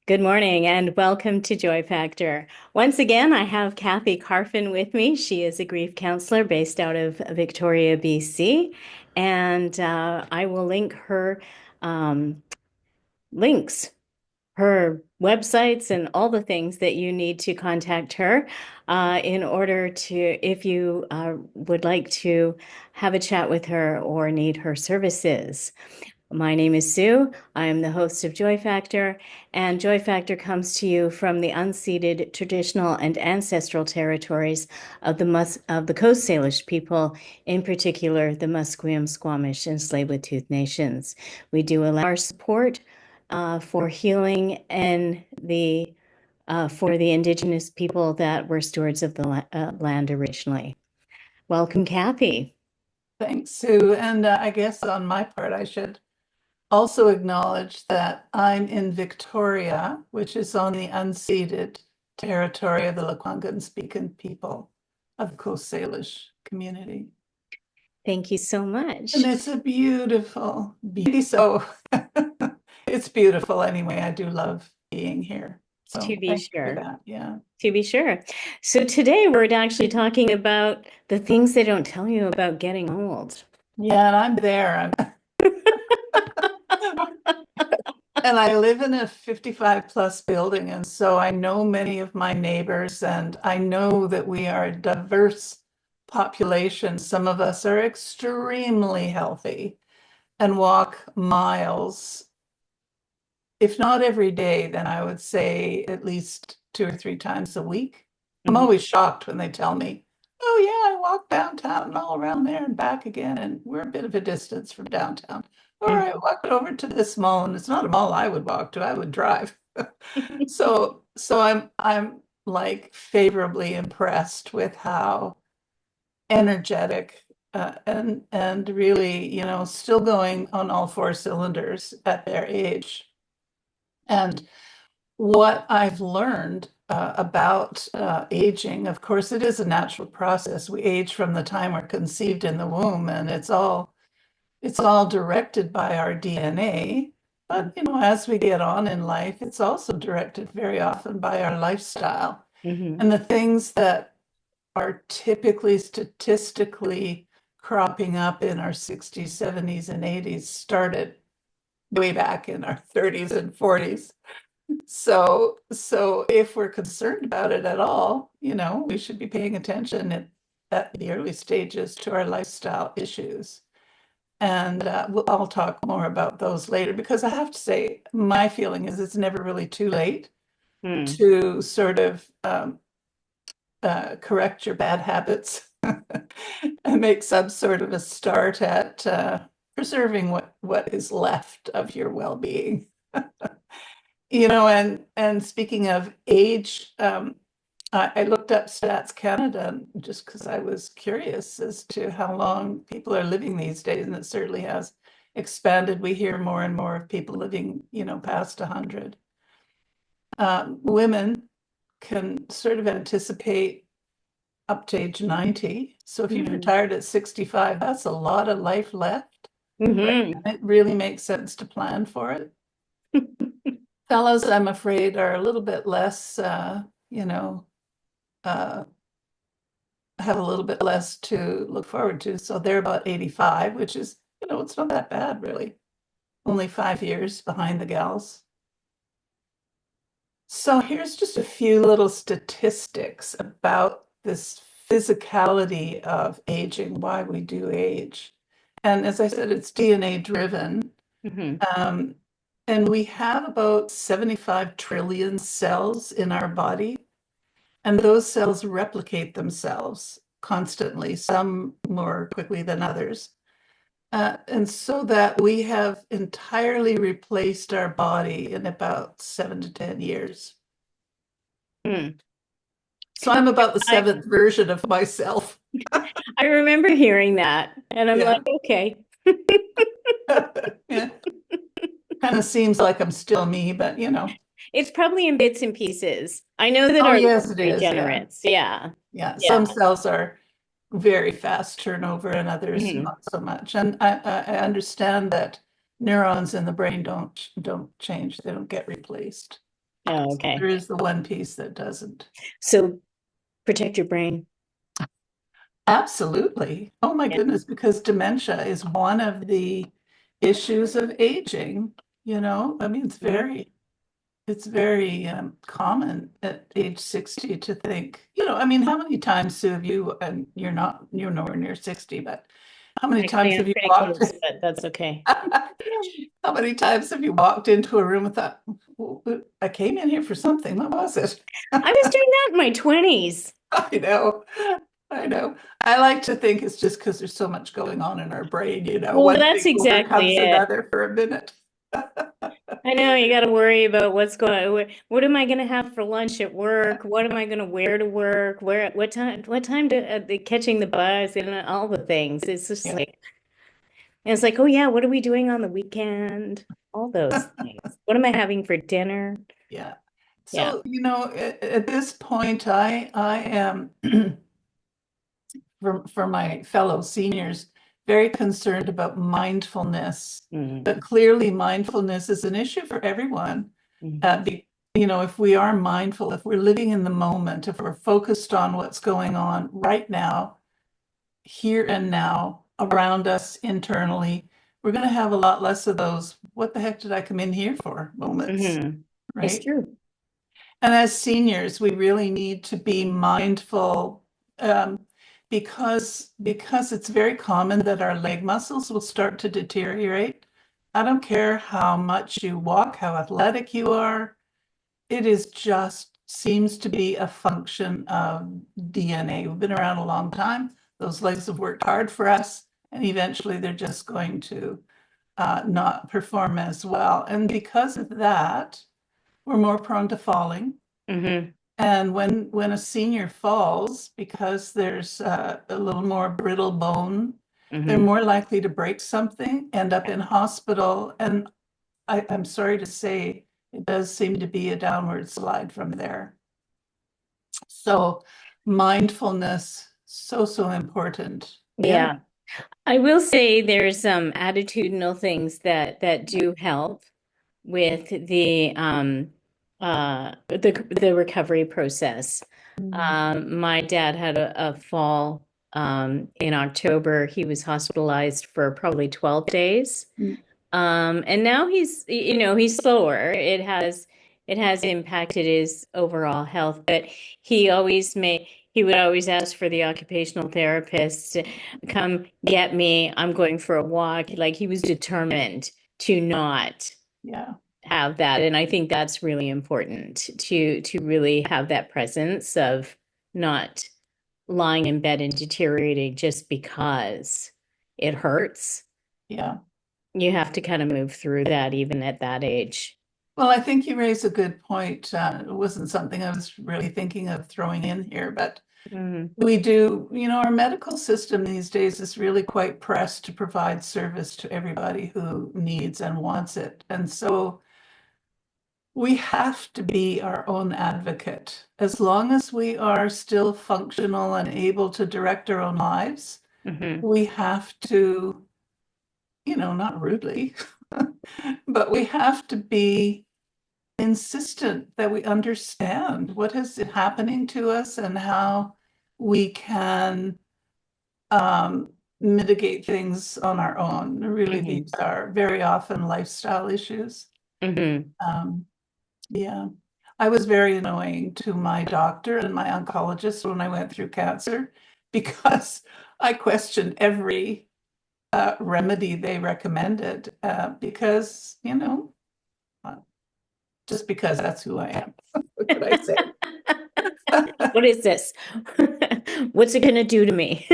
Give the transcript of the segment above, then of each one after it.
Good morning and welcome to Joy Factor. Once again, I have Cathy Carphin with me. She is a grief counselor based out of Victoria, BC, and I will link her links, her websites, and all the things that you need to contact her in order to, if you would like to have a chat with her or need her services. My name is Sue. I am the host of Joy Factor, and Joy Factor comes to you from the unceded, traditional, and ancestral territories of the Coast Salish people, in particular the Musqueam, Squamish, and Tsleil-Waututh nations. We do allow our support for healing and for the Indigenous people that were stewards of the land originally. Welcome, Cathy. Thanks, Sue. And I guess on my part, I should also acknowledge that I'm in Victoria, which is on the unceded territory of the Lekwungen-speaking people of the Coast Salish community. Thank you so much. And it's a beautiful, so it's beautiful anyway. I do love being here. So To be sure. Yeah. To be sure. So today we're actually talking about the things they don't tell you about getting old. Yeah, and I'm there. And I live in a 55 plus building, and so I know many of my neighbors, and I know that we are a diverse population. Some of us are extremely healthy and walk miles, if not every day, then I would say at least 2 or 3 times a week. I'm always shocked when they tell me, oh yeah, I walk downtown and all around there and back again, and we're a bit of a distance from downtown. Or I walked over to this mall, and it's not a mall I would walk to, I would drive. So I'm like favorably impressed with how energetic and really, still going on all four cylinders at their age. And what I've learned about aging, of course, it is a natural process. We age from the time we're conceived in the womb, and it's all directed by our DNA. But, as we get on in life, it's also directed very often by our lifestyle. And the things that are typically statistically cropping up in our 60s, 70s, and 80s started way back in our 30s and 40s. So if we're concerned about it at all, we should be paying attention at the early stages to our lifestyle issues. And I'll talk more about those later, because I have to say, my feeling is it's never really too late to sort of correct your bad habits and make some sort of a start at preserving what is left of your well-being. And speaking of age, I looked up Stats Canada just because I was curious as to how long people are living these days, and it certainly has expanded. We hear more and more of people living, past 100. Women can sort of anticipate up to age 90. So if you've retired at 65, that's a lot of life left. Right? And it really makes sense to plan for it. Fellows, I'm afraid, are a little bit less, have a little bit less to look forward to. So they're about 85, which is, it's not that bad, really. Only 5 years behind the gals. So here's just a few little statistics about this physicality of aging, why we do age. And as I said, it's DNA driven. And we have about 75 trillion cells in our body. And those cells replicate themselves constantly, some more quickly than others. And so that we have entirely replaced our body in about 7 to 10 years. So I'm about the seventh version of myself. I remember hearing that, and I'm like, okay. Yeah. Kind of seems like I'm still me, but it's probably in bits and pieces. I know that yes, it is. Regenerates. Yeah. Some cells are very fast turnover and others not so much. And I understand that neurons in the brain don't change, they don't get replaced. Oh, okay. There is the one piece that doesn't. So protect your brain. Absolutely. Oh my Yeah. goodness, because dementia is one of the issues of aging, you know? I mean, it's very common at age 60 to think, you know, I mean, how many times have you, and you're nowhere near 60, but how many Actually, times I'm have you pretty walked, close, but that's okay. how many times have you walked into a room and thought, "Well, I came in here for something, what was it?" I was doing that in my 20s. I know. I know. I like to think it's just because there's so much going on in our brain, you know, Well, one that's thing exactly overcomes it. another for a minute. I know you got to worry about what's going, what am I going to have for lunch at work? What am I going to wear to work? What time to catching the bus and all the things. It's just Yeah. like, and it's like, oh yeah, what are we doing on the weekend? All those things. What am I having for dinner? Yeah. Yeah. So, you know, at this point, I am for my fellow seniors very concerned about mindfulness. Mm, But clearly, mindfulness is an issue for everyone. mhm. You know, if we are mindful, if we're living in the moment, if we're focused on what's going on right now, here and now, around us internally, we're going to have a lot less of those, what the heck did I come in here for moments, It's right? true. And as seniors, we really need to be mindful because it's very common that our leg muscles will start to deteriorate. I don't care how much you walk, how athletic you are, it is just seems to be a function of DNA. We've been around a long time. Those legs have worked hard for us, and eventually they're just going to not perform as well. And because of that, we're more prone to falling. Hmm. And when a senior falls, because there's a little more brittle bone, they're Hmm. more likely to break something, end up in hospital. And I'm sorry to say, it does seem to be a downward slide from there. So mindfulness, so important. Yeah. Yeah. I will say there's some attitudinal things that do help with the recovery process. My dad had a fall in October. He was hospitalized for probably 12 days. Mm. And now he's slower. It has impacted his overall health, but he would always ask for the occupational therapist to come get me. I'm going for a walk. Like he was determined to not Yeah. have that. And I think that's really important to really have that presence of not lying in bed and deteriorating just because it hurts. Yeah. You have to kind of move through that even at that age. Well, I think you raise a good point. It wasn't something I was really thinking of throwing in here, but Mm, we do, you know, our medical system these days is really quite pressed to provide service to everybody who needs and wants it. And so we have to be our own advocate. As long as we are still functional and able to direct our own lives, mhm, we have to, you know, not rudely, but we have to be insistent that we understand what is happening to us and how we can mitigate things on our own. Really, mhm, these are very often lifestyle issues. mhm. Um, yeah. I was very annoying to my doctor and my oncologist when I went through cancer because I questioned every remedy they recommended because, you know, uh, just because that's who I am. What could I say? What is this? What's it gonna do to me?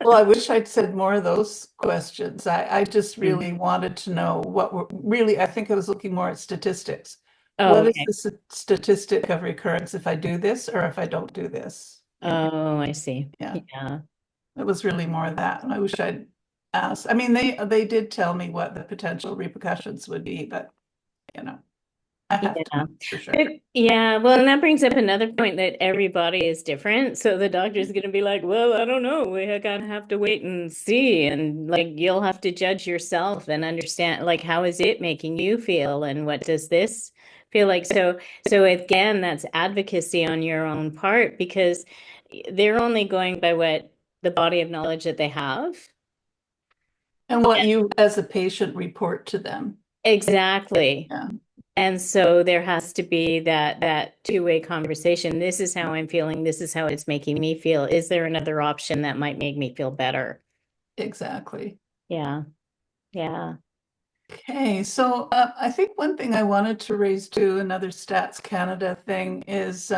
Well, I wish I'd said more of those questions. I just Mm. really wanted to know what were really, I think I was looking more at statistics. Oh, What is okay. the statistic of recurrence if I do this or if I don't do this? You know, Oh, I see. yeah, Yeah. it was really more of that. And I wish I'd asked. I mean, they did tell me what the potential repercussions would be, but you know, I have Yeah. to, for sure. Yeah, well, and that brings up another point that everybody is different. So the doctor's going to be like, well, I don't know. We're gonna have to wait and see. And like, you'll have to judge yourself and understand, like, how is it making you feel? And what does this feel like? So again, that's advocacy on your own part because they're only going by what the body of knowledge that they have. And what you, as a patient, report to them. Exactly. Yeah, And so there has to be that two-way conversation. This is how I'm feeling. This is how it's making me feel. Is there another option that might make me feel better? exactly. Yeah. Yeah. Okay, so I think one thing I wanted to raise too, another Stats Canada thing is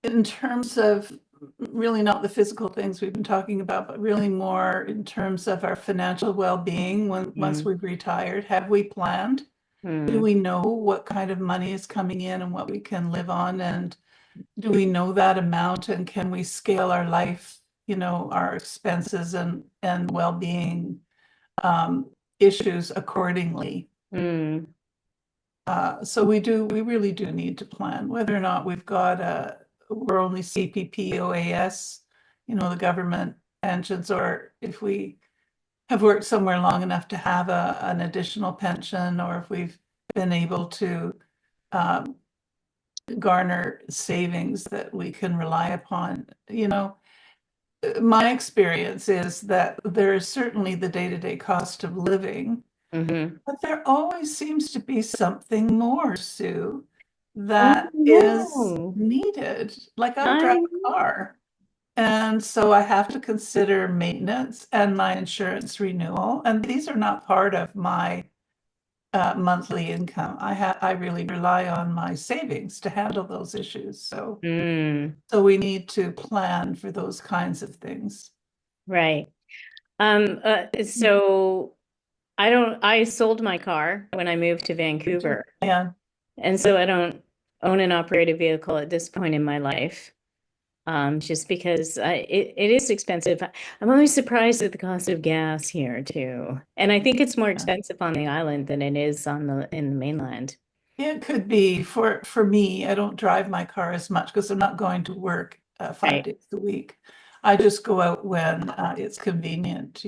in terms of really not the physical things we've been talking about, but really more in terms of our financial well-being once we've retired. Have we planned? Do we know what kind of money is coming in and what we can live on? And do we know that amount and can we scale our life, our expenses and well-being issues accordingly? So we really do need to plan whether or not we're only CPP, OAS, the government pensions, or if we have worked somewhere long enough to have an additional pension, or if we've been able to garner savings that we can rely upon. My experience is that there is certainly the day-to-day cost of living, but there always seems to be something more, Sue, that is No, needed. Like I drive I a car, and so I have to consider maintenance and my insurance renewal, and these are not part of my monthly income. I really rely on my savings to handle those issues. So we need to plan for those kinds of things. right. So I sold my car when I moved to Vancouver. Yeah. And so I don't own and operate a vehicle at this point in my life. Just because it is expensive. I'm always surprised at the cost of gas here too. And I think it's more expensive on the island than it is in the mainland. It could be for me. I don't drive my car as much because I'm not going to work 5 days a week. I just go out when it's convenient,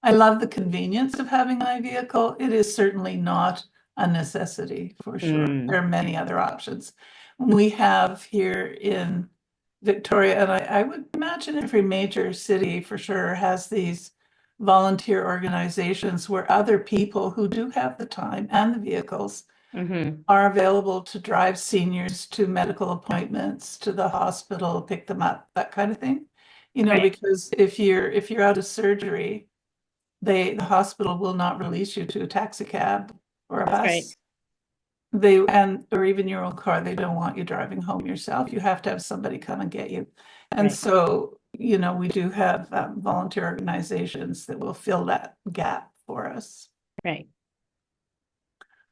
I love the convenience of having my vehicle. It is certainly not a necessity for sure. There are many other options. We have here in Victoria, and I would imagine every major city for sure has these volunteer organizations where other people who do have the time and the vehicles are available to drive seniors to medical appointments, to the hospital, pick them up, that kind of thing. Right. Because if you're out of surgery, the hospital will not release you to a taxi cab or a That's bus. right. Or even your own car. They don't want you driving home yourself. You have to have somebody come and get you. And Right. so, we do have volunteer organizations that will fill that gap for us. Right.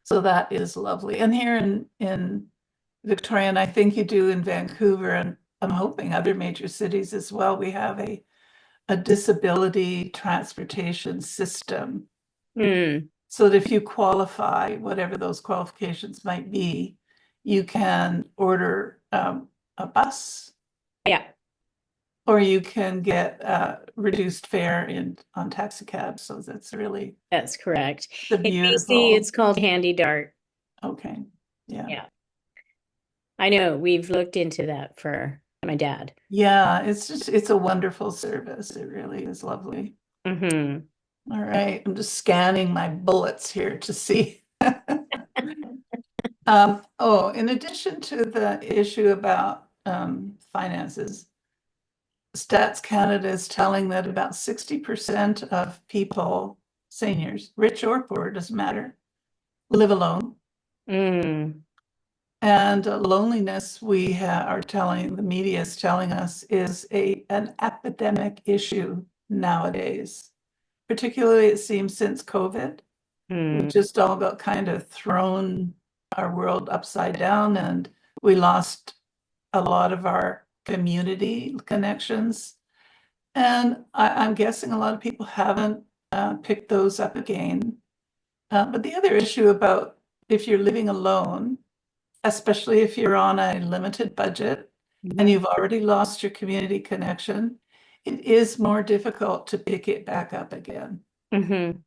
So that is lovely. And here in Victoria, and I think you do in Vancouver, and I'm hoping other major cities as well, we have a disability transportation system. So that if you qualify, whatever those qualifications might be, you can order a bus. Yeah. Or you can get reduced fare on taxi cabs. So That's correct. the In beautiful. BC, it's called Handy Dart. Okay. Yeah. Yeah. I know we've looked into that for my dad. Yeah, it's a wonderful service. It really is lovely. All right, I'm just scanning my bullets here to see. In addition to the issue about finances, Stats Canada is telling that about 60% of people, seniors, rich or poor, doesn't matter, live alone. And loneliness, the media is telling us, is an epidemic issue nowadays. Particularly, it seems, since COVID. We just all got kind of thrown our world upside down, and we lost a lot of our community connections. And I'm guessing a lot of people haven't picked those up again. But the other issue about if you're living alone, especially if you're on a limited budget and you've already lost your community connection, it is more difficult to pick it back up again. Mm-hmm.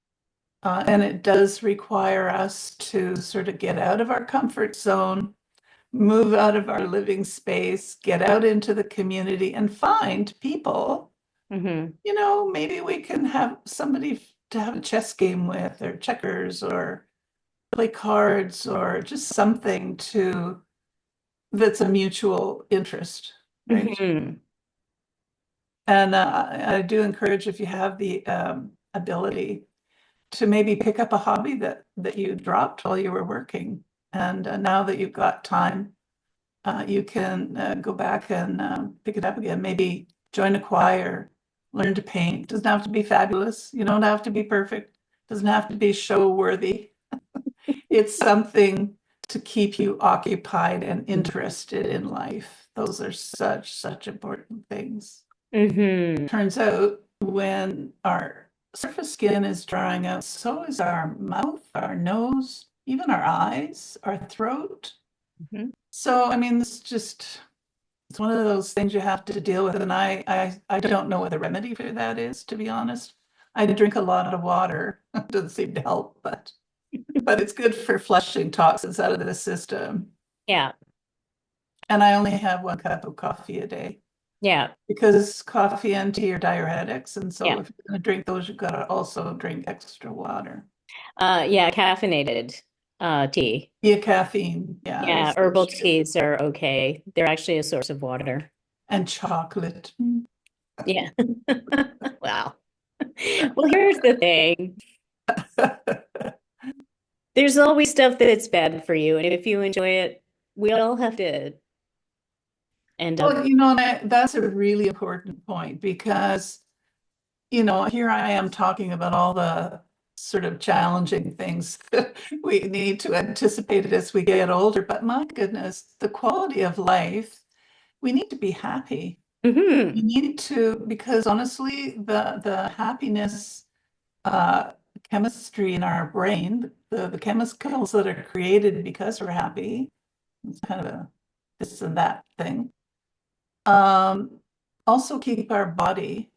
And it does require us to sort of get out of our comfort zone, move out of our living space, get out into the community and find people. Mm-hmm. You know, maybe we can have somebody to have a chess game with, or checkers, or play cards, or just something that's a mutual interest, right? Mm-hmm. And I do encourage, if you have the ability, to maybe pick up a hobby that you dropped while you were working. And now that you've got time, you can go back and pick it up again. Maybe join a choir, learn to paint. Doesn't have to be fabulous. You don't have to be perfect. Doesn't have to be show worthy. It's something to keep you occupied and interested in life. Those are such important things. Mm-hmm. Turns out when our surface skin is drying out, so is our mouth, our nose, even our eyes, our throat. Mm-hmm. So, I mean, it's one of those things you have to deal with. And I don't know what the remedy for that is, to be honest. I drink a lot of water. It doesn't seem to help, but it's good for flushing toxins out of the system. Yeah. And I only have 1 cup of coffee a day. Yeah. Because coffee and tea are diuretics. And so Yeah. if you're going to drink those, you've got to also drink extra water. Yeah, caffeinated tea. Yeah, caffeine. Yeah. Yeah, herbal teas are okay. They're actually a source of water. And chocolate. Yeah. Wow. Well, here's the thing. There's always stuff that's bad for you, and if you enjoy it, we all have to end up. Well, you know, that's a really important point because, you know, here I am talking about all the sort of challenging things that we need to anticipate as we get older. But my goodness, the quality of life, we need to be happy. Mhm. We need to, because honestly, the happiness chemistry in our brain, the chemicals that are created because we're happy, it's kind of a this and that thing. Also keep our body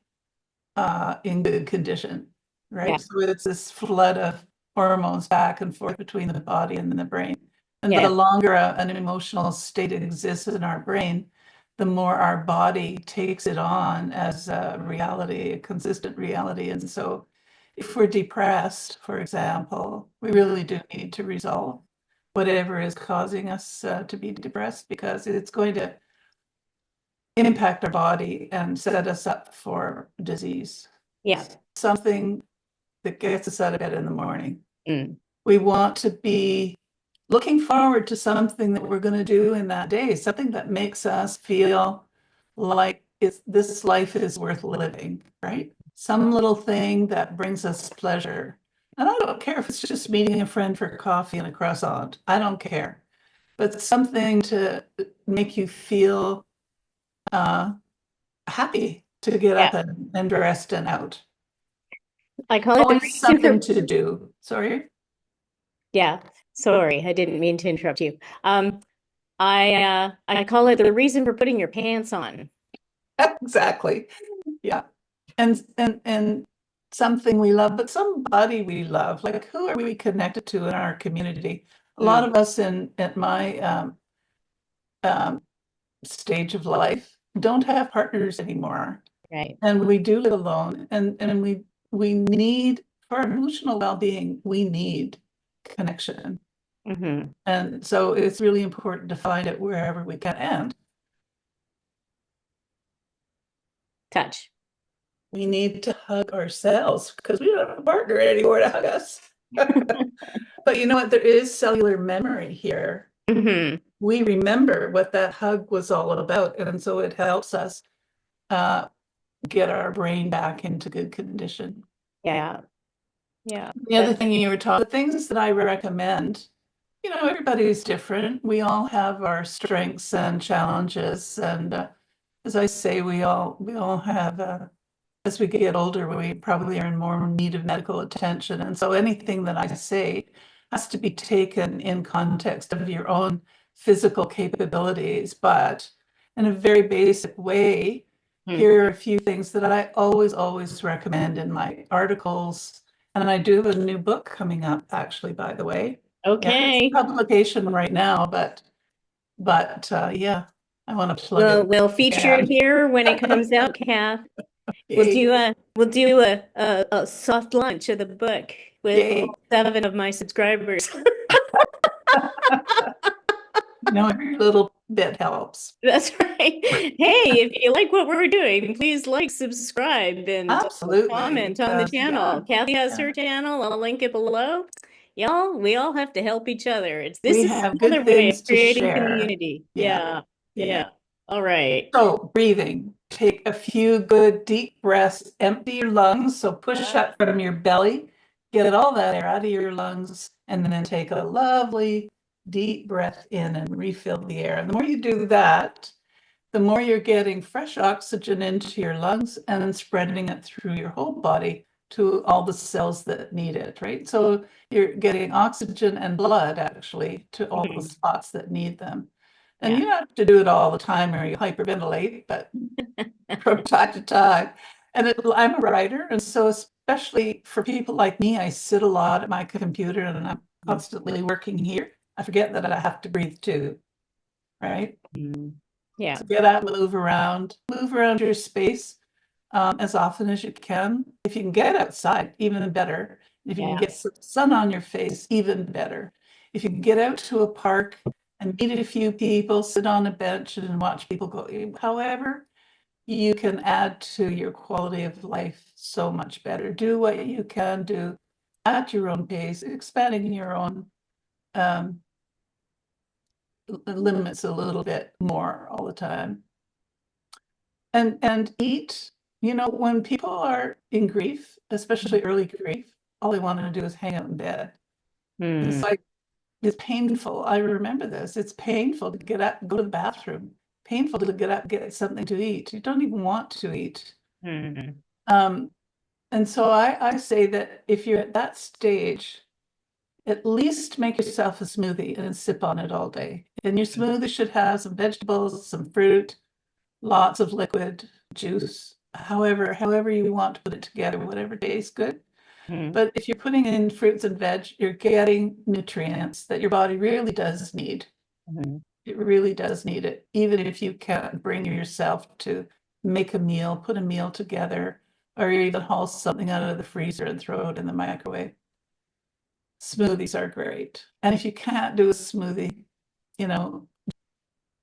in good condition, right? Yeah. So it's this flood of hormones back and forth between the body and the brain. And Yeah. the longer an emotional state exists in our brain, the more our body takes it on as a reality, a consistent reality. And so if we're depressed, for example, we really do need to resolve whatever is causing us to be depressed, because it's going to impact our body and set us up for disease. Yeah. Something that gets us out of bed in the morning. Mm. We want to be looking forward to something that we're going to do in that day, something that makes us feel like this life is worth living, right? Some little thing that brings us pleasure. And I don't care if it's just meeting a friend for coffee and a croissant. I don't care. But something to make you feel happy to get Yeah. up and dressed and out. I call it the Always reason for, something to do. Sorry. yeah. Sorry, I didn't mean to interrupt you. I call it the reason for putting your pants on. Exactly. Yeah. And something we love, but somebody we love. Like, who are we connected to in our community? A lot of us at my stage of life don't have partners anymore. Right. And we do live alone. And we need, for our emotional well-being, we need connection. Mm-hmm. And so it's really important to find it wherever we can. And Touch. we need to hug ourselves because we don't have a partner anymore to hug us. But you know what? There is cellular memory here. Mm-hmm. We remember what that hug was all about. And so it helps us get our brain back into good condition. Yeah. Yeah. The other thing you were talking, the things that I recommend, you know, everybody's different. We all have our strengths and challenges. And as I say, we all have as we get older, we probably are in more need of medical attention. And so anything that I say has to be taken in context of your own physical capabilities. But in a very basic way, here are a few things that I always recommend in my articles. And I do have a new book coming up, actually, by the way. Yeah, it's Okay. publication right now, but yeah, I want to plug it. We'll feature it here when it comes out, Kath. Yay. We'll do a soft launch of the book with Yay. all 7 of my subscribers. Every little bit helps. That's right. Hey, if you like what we're doing, please like, subscribe, and Absolutely. comment on the channel. Yeah, Kathy has yeah. her channel. I'll link it below. Y'all, we all have to help each other. We This is have good another way things of to creating share. community. Yeah. Yeah. All right. So breathing, take a few good deep breaths, empty your lungs. So push up from your belly, get all that air out of your lungs, and then take a lovely deep breath in and refill the air. And the more you do that, the more you're getting fresh oxygen into your lungs and then spreading it through your whole body to all the cells that need it, right? So you're getting oxygen and blood actually to all the spots that need them. And you don't have to do it all the time or you hyperventilate, but from time to time. And I'm a writer, and so especially for people like me, I sit a lot at my computer and I'm constantly working here. I forget that I have to breathe too, right? Yeah. So get out, move around your space as often as you can. If you can get outside, even better. If you can get some sun on your face, even better. If you can get out to a park and meet a few people, sit on a bench and watch people go. However, you can add to your quality of life so much better. Do what you can do at your own pace, expanding your own limits a little bit more all the time. And eat, when people are in grief, especially early grief, all they want to do is hang out in bed. It's like, it's painful. I remember this. It's painful to get up, go to the bathroom, painful to get up, get something to eat. You don't even want to eat. And so I say that if you're at that stage, at least make yourself a smoothie and sip on it all day. And your smoothie should have some vegetables, some fruit, lots of liquid, juice, however you want to put it together, whatever tastes good. But if you're putting in fruits and veg, you're getting nutrients that your body really does need. It really does need it, even if you can't bring yourself to make a meal, put a meal together, or even haul something out of the freezer and throw it in the microwave. Smoothies are great. And if you can't do a smoothie,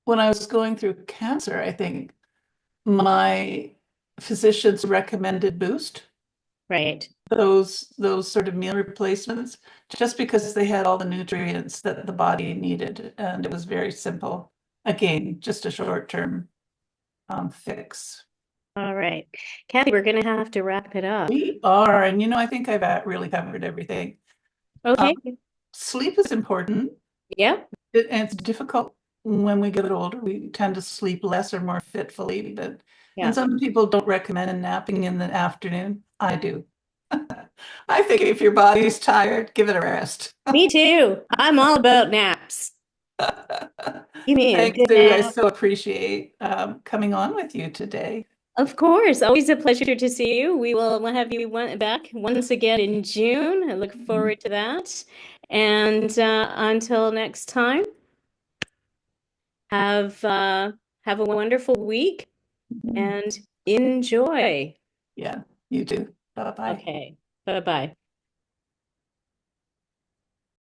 when I was going through cancer, I think my physicians recommended Boost. Right. Those sort of meal replacements, just because they had all the nutrients that the body needed. And it was very simple. Again, just a short-term fix. All right. Kathy, we're going to have to wrap it up. We are. And, I think I've really covered everything. Okay. Sleep is important. Yeah. And it's difficult when we get older. We tend to sleep less or more fitfully. And some people don't recommend napping in the afternoon. I do. I think if your body's tired, give it a rest. Me too. I'm all about naps. Give me a Thanks, good Sue. I nap. so appreciate coming on with you today. Of course. Always a pleasure to see you. We'll have you back once again in June. I look forward to that. And until next time, have a wonderful week and enjoy. Yeah, you too. Bye-bye. Okay. Bye-bye.